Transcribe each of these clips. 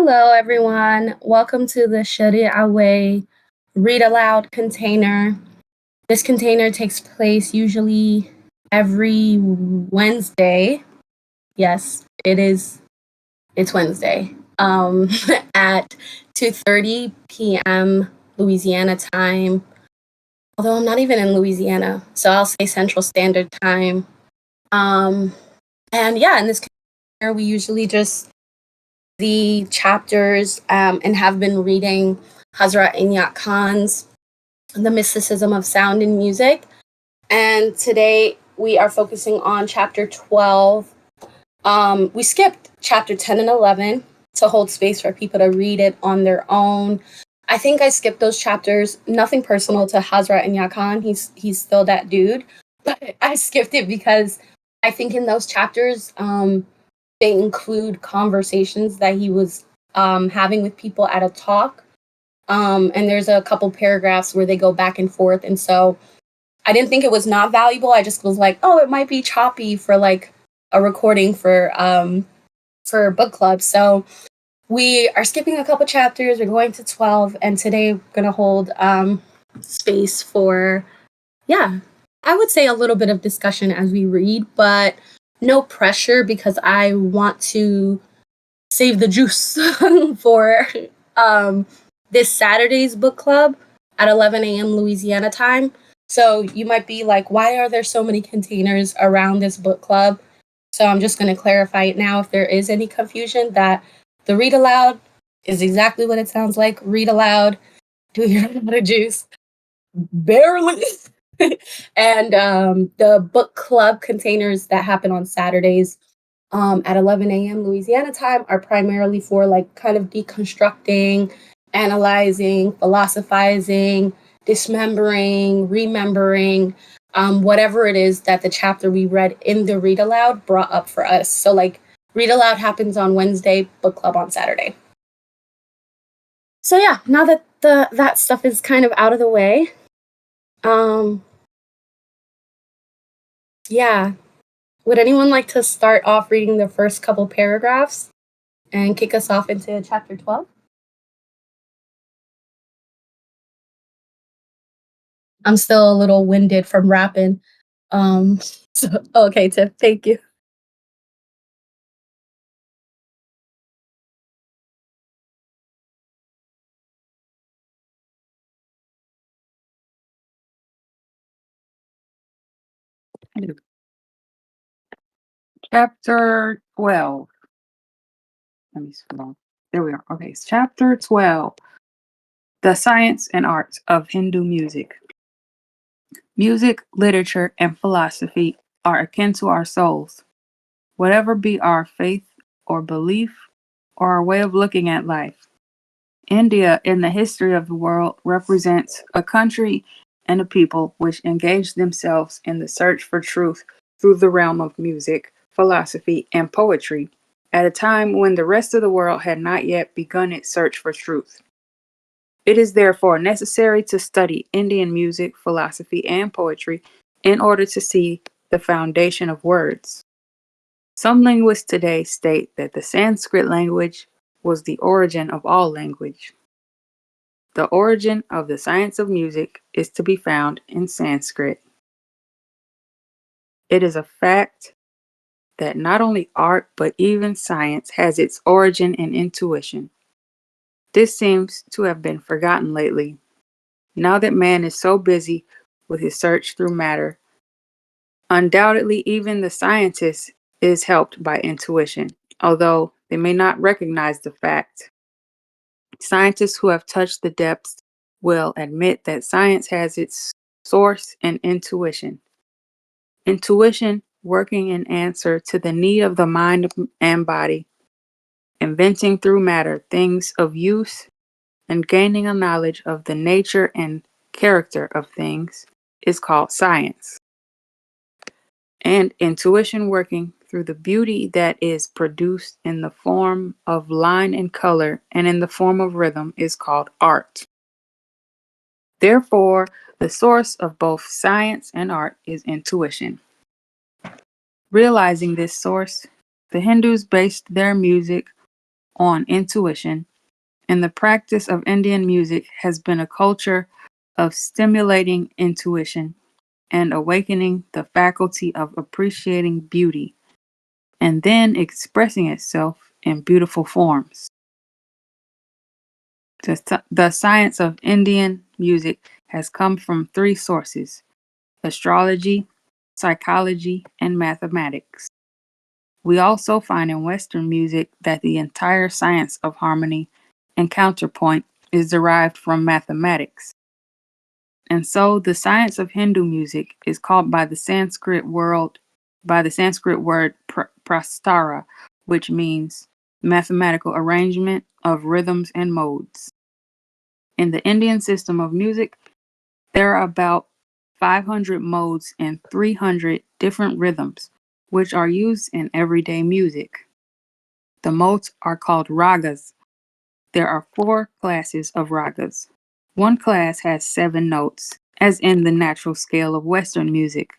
Hello, everyone. Welcome to the Sharia Way Read Aloud container. This container takes place usually every Wednesday. Yes, it is. It's Wednesday. At 2:30 p.m. Louisiana time. Although I'm not even in Louisiana, so I'll say Central Standard Time. Um, and yeah, in this container, we usually just the chapters and have been reading Hazrat Inayat Khan's The Mysticism of Sound and Music. And today we are focusing on chapter 12. We skipped chapter 10 and 11 to hold space for people to read it on their own. I think I skipped those chapters. Nothing personal to Hazrat Inayat Khan. He's still that dude. But I skipped it because I think in those chapters, they include conversations that he was having with people at a talk. And there's a couple paragraphs where they go back and forth. And so I didn't think it was not valuable. I just was like, oh, it might be choppy for like a recording for book club. So we are skipping a couple chapters. We're going to 12. And today we're going to hold space for, yeah, I would say a little bit of discussion as we read, but no pressure because I want to save the juice for this Saturday's book club at 11 a.m. Louisiana time. So you might be like, why are there so many containers around this book club? So I'm just going to clarify it now if there is any confusion that the read aloud is exactly what it sounds like. Read aloud, do your little juice, barely. And the book club containers that happen on Saturdays at 11 a.m. Louisiana time are primarily for like kind of deconstructing, analyzing, philosophizing, dismembering, remembering, whatever it is that the chapter we read in the read aloud brought up for us. So like read aloud happens on Wednesday, book club on Saturday. So yeah, now that that stuff is kind of out of the way, um, yeah. Would anyone like to start off reading the first couple paragraphs and kick us off into chapter 12? I'm still a little winded from rapping. Um, so, okay, Tiff, thank you. Chapter 12. Let me scroll. There we are. Okay, it's chapter 12. The Science and Arts of Hindu Music. Music, literature, and philosophy are akin to our souls. Whatever be our faith or belief or our way of looking at life. India, in the history of the world, represents a country and a people which engage themselves in the search for truth through the realm of music, philosophy, and poetry, at a time when the rest of the world had not yet begun its search for truth. It is therefore necessary to study Indian music, philosophy, and poetry in order to see the foundation of words. Some linguists today state that the Sanskrit language was the origin of all language. The origin of the science of music is to be found in Sanskrit. It is a fact that not only art but even science has its origin in intuition. This seems to have been forgotten lately, now that man is so busy with his search through matter. Undoubtedly, even the scientist is helped by intuition, although they may not recognize the fact. Scientists who have touched the depths will admit that science has its source in intuition. Intuition working in answer to the need of the mind and body, inventing through matter things of use, and gaining a knowledge of the nature and character of things is called science. And intuition working through the beauty that is produced in the form of line and color and in the form of rhythm is called art. Therefore, the source of both science and art is intuition. Realizing this source, the Hindus based their music on intuition, and the practice of Indian music has been a culture of stimulating intuition and awakening the faculty of appreciating beauty and then expressing itself in beautiful forms. The science of Indian music has come from three sources: astrology, psychology, and mathematics. We also find in Western music that the entire science of harmony and counterpoint is derived from mathematics. And so the science of Hindu music is called by the Sanskrit word prastara, which means mathematical arrangement of rhythms and modes. In the Indian system of music, there are about 500 modes and 300 different rhythms, which are used in everyday music. The modes are called ragas. There are 4 classes of ragas. One class has 7 notes, as in the natural scale of Western music.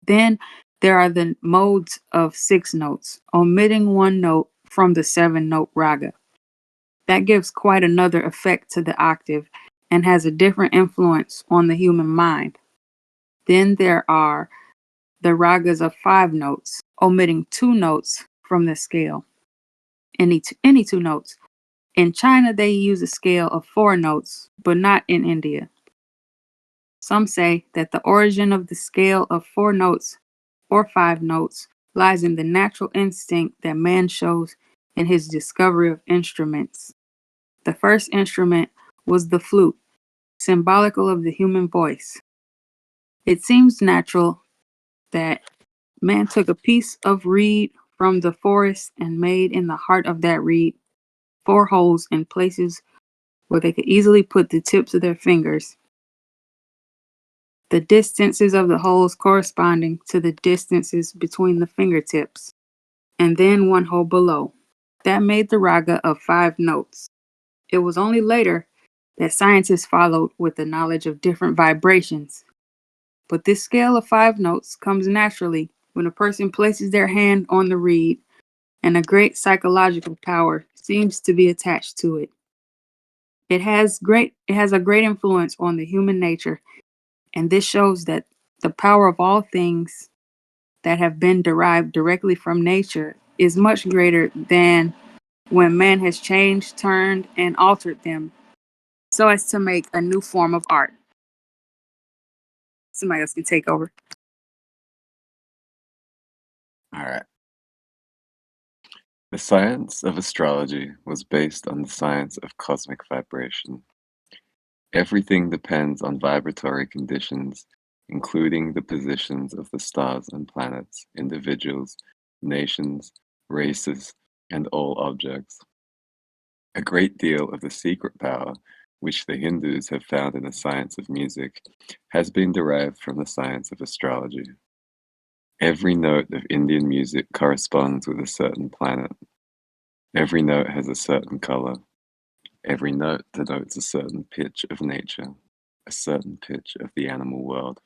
Then there are the modes of 6 notes, omitting 1 note from the 7-note raga. That gives quite another effect to the octave and has a different influence on the human mind. Then there are the ragas of 5 notes, omitting 2 notes from the scale. Any 2 notes. In China, they use a scale of 4 notes, but not in India. Some say that the origin of the scale of 4 notes or 5 notes lies in the natural instinct that man shows in his discovery of instruments. The first instrument was the flute, symbolical of the human voice. It seems natural that man took a piece of reed from the forest and made in the heart of that reed 4 holes in places where they could easily put the tips of their fingers, the distances of the holes corresponding to the distances between the fingertips, and then 1 hole below. That made the raga of 5 notes. It was only later that scientists followed with the knowledge of different vibrations. But this scale of 5 notes comes naturally when a person places their hand on the reed, and a great psychological power seems to be attached to it. It has a great influence on the human nature, and this shows that the power of all things that have been derived directly from nature is much greater than when man has changed, turned, and altered them so as to make a new form of art. Somebody else can take over. All right. The science of astrology was based on the science of cosmic vibration. Everything depends on vibratory conditions, including the positions of the stars and planets, individuals, nations, races, and all objects. A great deal of the secret power, which the Hindus have found in the science of music, has been derived from the science of astrology. Every note of Indian music corresponds with a certain planet. Every note has a certain color. Every note denotes a certain pitch of nature, a certain pitch of the animal world.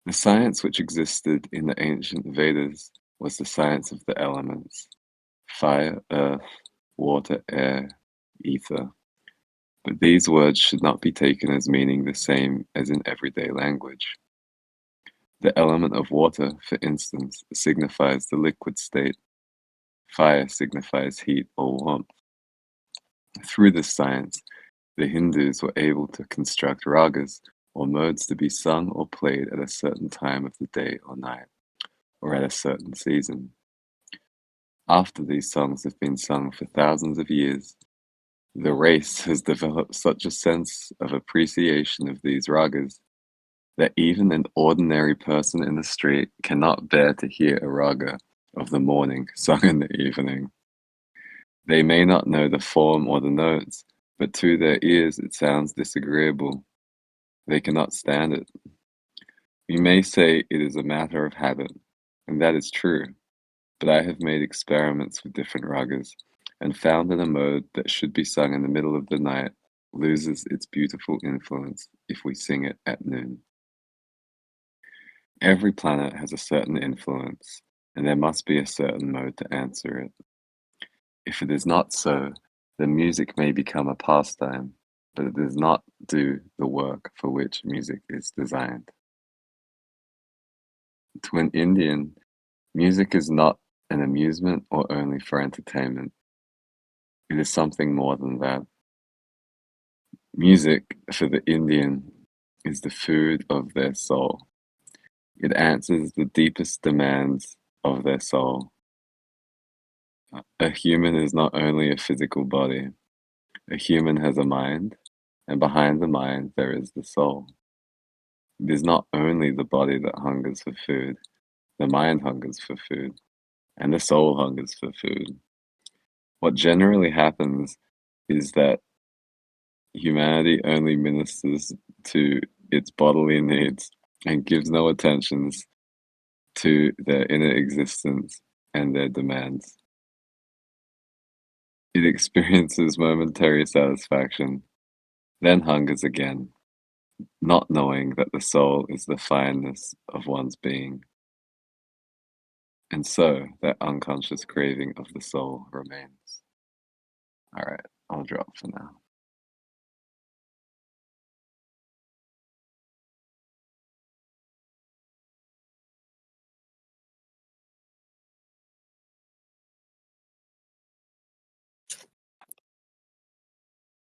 The science which existed in the ancient Vedas was the science of the elements: fire, earth, water, air, ether. But these words should not be taken as meaning the same as in everyday language. The element of water, for instance, signifies the liquid state. Fire signifies heat or warmth. Through this science, the Hindus were able to construct ragas, or modes to be sung or played at a certain time of the day or night, or at a certain season. After these songs have been sung for thousands of years, the race has developed such a sense of appreciation of these ragas that even an ordinary person in the street cannot bear to hear a raga of the morning sung in the evening. They may not know the form or the notes, but to their ears it sounds disagreeable. They cannot stand it. We may say it is a matter of habit, and that is true, but I have made experiments with different ragas and found that a mode that should be sung in the middle of the night loses its beautiful influence if we sing it at noon. Every planet has a certain influence, and there must be a certain mode to answer it. If it is not so, then music may become a pastime, but it does not do the work for which music is designed. To an Indian, music is not an amusement or only for entertainment. It is something more than that. Music, for the Indian, is the food of their soul. It answers the deepest demands of their soul. A human is not only a physical body. A human has a mind, and behind the mind there is the soul. It is not only the body that hungers for food, the mind hungers for food, and the soul hungers for food. What generally happens is that humanity only ministers to its bodily needs and gives no attentions to their inner existence and their demands. It experiences momentary satisfaction, then hungers again, not knowing that the soul is the fineness of one's being. And so that unconscious craving of the soul remains. All right, I'll drop for now.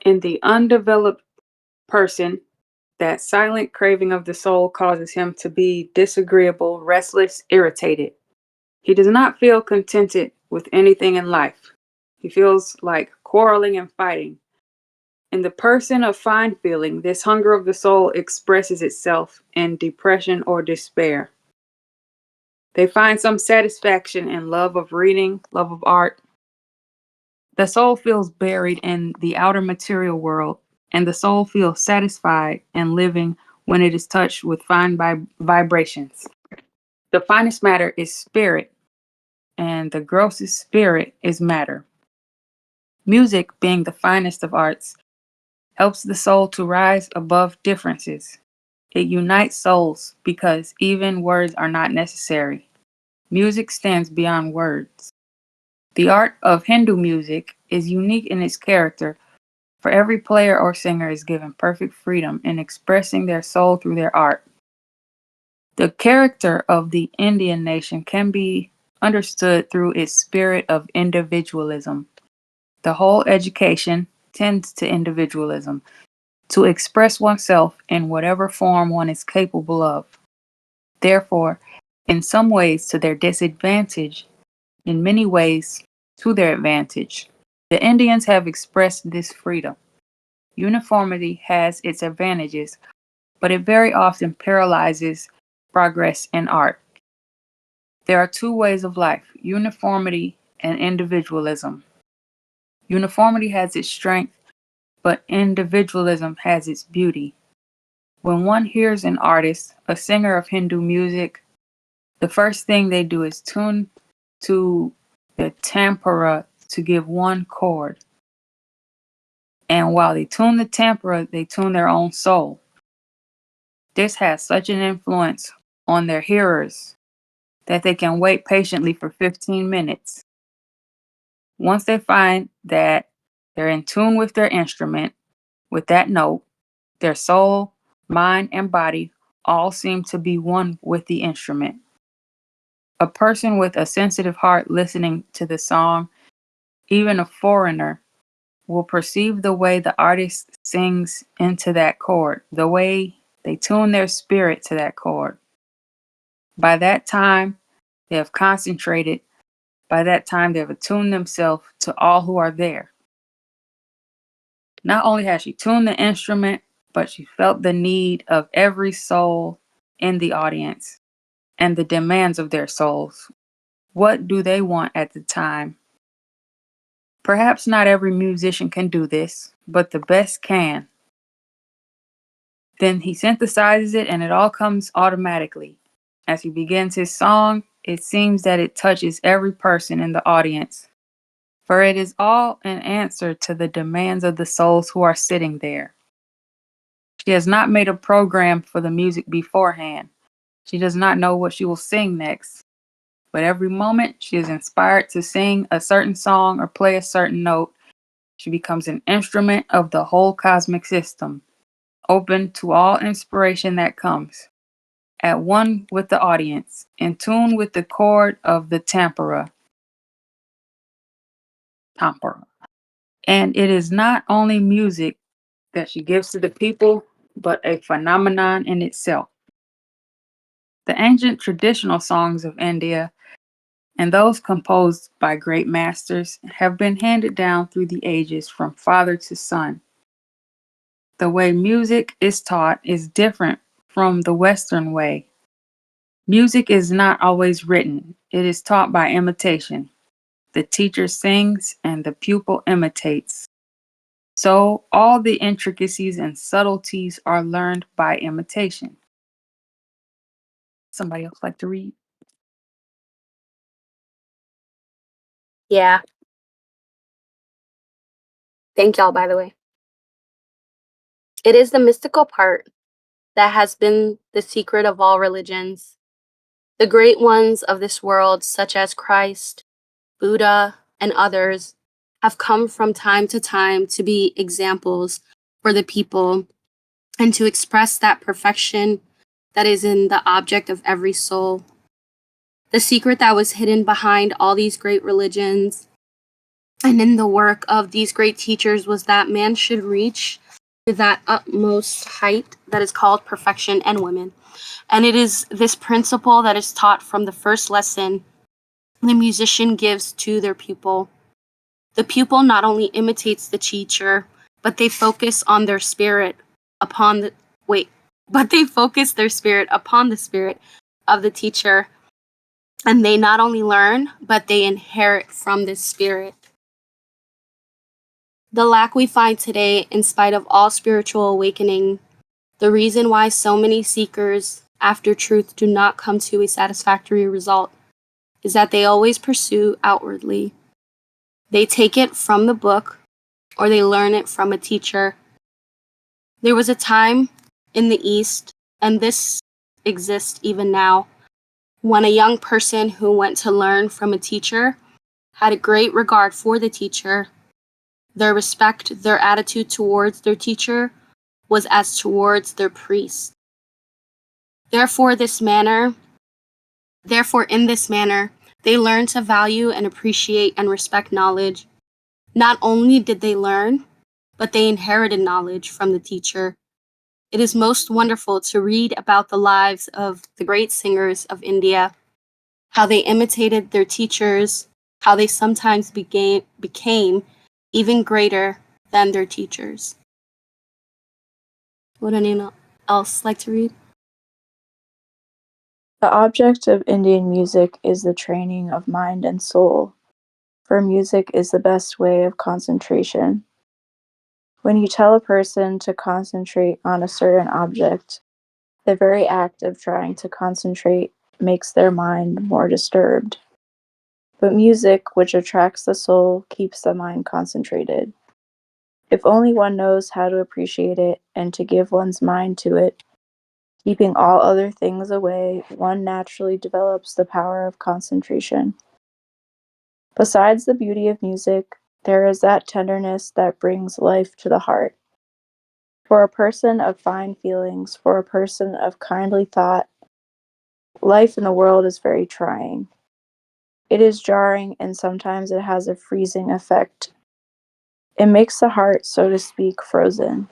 In the undeveloped person, that silent craving of the soul causes him to be disagreeable, restless, irritated. He does not feel contented with anything in life. He feels like quarreling and fighting. In the person of fine feeling, this hunger of the soul expresses itself in depression or despair. They find some satisfaction in love of reading, love of art. The soul feels buried in the outer material world, and the soul feels satisfied in living when it is touched with fine vibrations. The finest matter is spirit, and the grossest spirit is matter. Music, being the finest of arts, helps the soul to rise above differences. It unites souls because even words are not necessary. Music stands beyond words. The art of Hindu music is unique in its character, for every player or singer is given perfect freedom in expressing their soul through their art. The character of the Indian nation can be understood through its spirit of individualism. The whole education tends to individualism, to express oneself in whatever form one is capable of. Therefore, in some ways to their disadvantage, in many ways to their advantage. The Indians have expressed this freedom. Uniformity has its advantages, but it very often paralyzes progress in art. There are two ways of life: uniformity and individualism. Uniformity has its strength, but individualism has its beauty. When one hears an artist, a singer of Hindu music, the first thing they do is tune to the tempera to give one chord. And while they tune the tempera, they tune their own soul. This has such an influence on their hearers that they can wait patiently for 15 minutes. Once they find that they're in tune with their instrument, with that note, their soul, mind, and body all seem to be one with the instrument. A person with a sensitive heart listening to the song, even a foreigner, will perceive the way the artist sings into that chord, the way they tune their spirit to that chord. By that time, they have concentrated. By that time, they have attuned themselves to all who are there. Not only has she tuned the instrument, but she felt the need of every soul in the audience and the demands of their souls. What do they want at the time? Perhaps not every musician can do this, but the best can. Then he synthesizes it and it all comes automatically. As he begins his song, it seems that it touches every person in the audience, for it is all an answer to the demands of the souls who are sitting there. She has not made a program for the music beforehand. She does not know what she will sing next, but every moment she is inspired to sing a certain song or play a certain note, she becomes an instrument of the whole cosmic system, open to all inspiration that comes, at one with the audience, in tune with the chord of the tempera. And it is not only music that she gives to the people, but a phenomenon in itself. The ancient traditional songs of India and those composed by great masters have been handed down through the ages from father to son. The way music is taught is different from the Western way. Music is not always written, it is taught by imitation. The teacher sings and the pupil imitates. So all the intricacies and subtleties are learned by imitation. Somebody else like to read? Yeah. Thank y'all, by the way. It is the mystical part that has been the secret of all religions. The great ones of this world, such as Christ, Buddha, and others, have come from time to time to be examples for the people and to express that perfection that is in the object of every soul. The secret that was hidden behind all these great religions and in the work of these great teachers was that man should reach to that utmost height that is called perfection in women. And it is this principle that is taught from the first lesson the musician gives to their pupil. The pupil not only imitates the teacher, but they focus on their spirit upon the but they focus their spirit upon the spirit of the teacher. And they not only learn, but they inherit from this spirit. The lack we find today, in spite of all spiritual awakening, the reason why so many seekers after truth do not come to a satisfactory result, is that they always pursue outwardly. They take it from the book or they learn it from a teacher. There was a time in the East, and this exists even now, when a young person who went to learn from a teacher had a great regard for the teacher. Their respect, their attitude towards their teacher was as towards their priest. Therefore, in this manner, they learned to value and appreciate and respect knowledge. Not only did they learn, but they inherited knowledge from the teacher. It is most wonderful to read about the lives of the great singers of India, how they imitated their teachers, how they sometimes became even greater than their teachers. Would anyone else like to read? The object of Indian music is the training of mind and soul, for music is the best way of concentration. When you tell a person to concentrate on a certain object, the very act of trying to concentrate makes their mind more disturbed. But music, which attracts the soul, keeps the mind concentrated. If only one knows how to appreciate it and to give one's mind to it, keeping all other things away, one naturally develops the power of concentration. Besides the beauty of music, there is that tenderness that brings life to the heart. For a person of fine feelings, for a person of kindly thought, life in the world is very trying. It is jarring, and sometimes it has a freezing effect. It makes the heart, so to speak, frozen.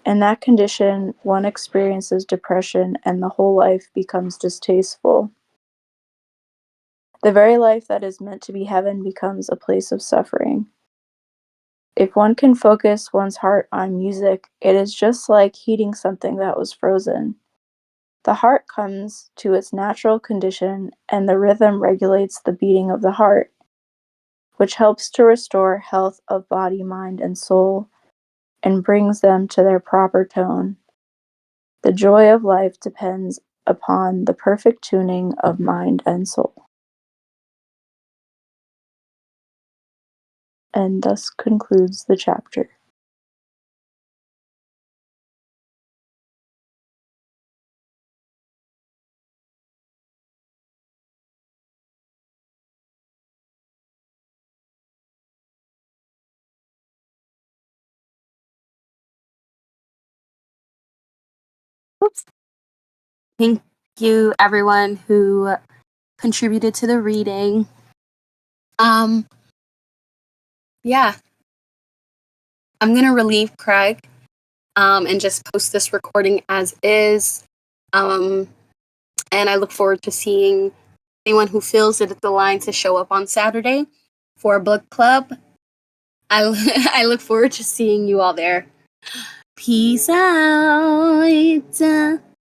In that condition, one experiences depression and the whole life becomes distasteful. The very life that is meant to be heaven becomes a place of suffering. If one can focus one's heart on music, it is just like heating something that was frozen. The heart comes to its natural condition, and the rhythm regulates the beating of the heart, which helps to restore health of body, mind, and soul, and brings them to their proper tone. The joy of life depends upon the perfect tuning of mind and soul. And thus concludes the chapter. Oops. Thank you, everyone who contributed to the reading. Yeah, I'm gonna relieve Craig, and just post this recording as is. And I look forward to seeing anyone who feels it at the line to show up on Saturday for a book club. I look forward to seeing you all there. Peace out.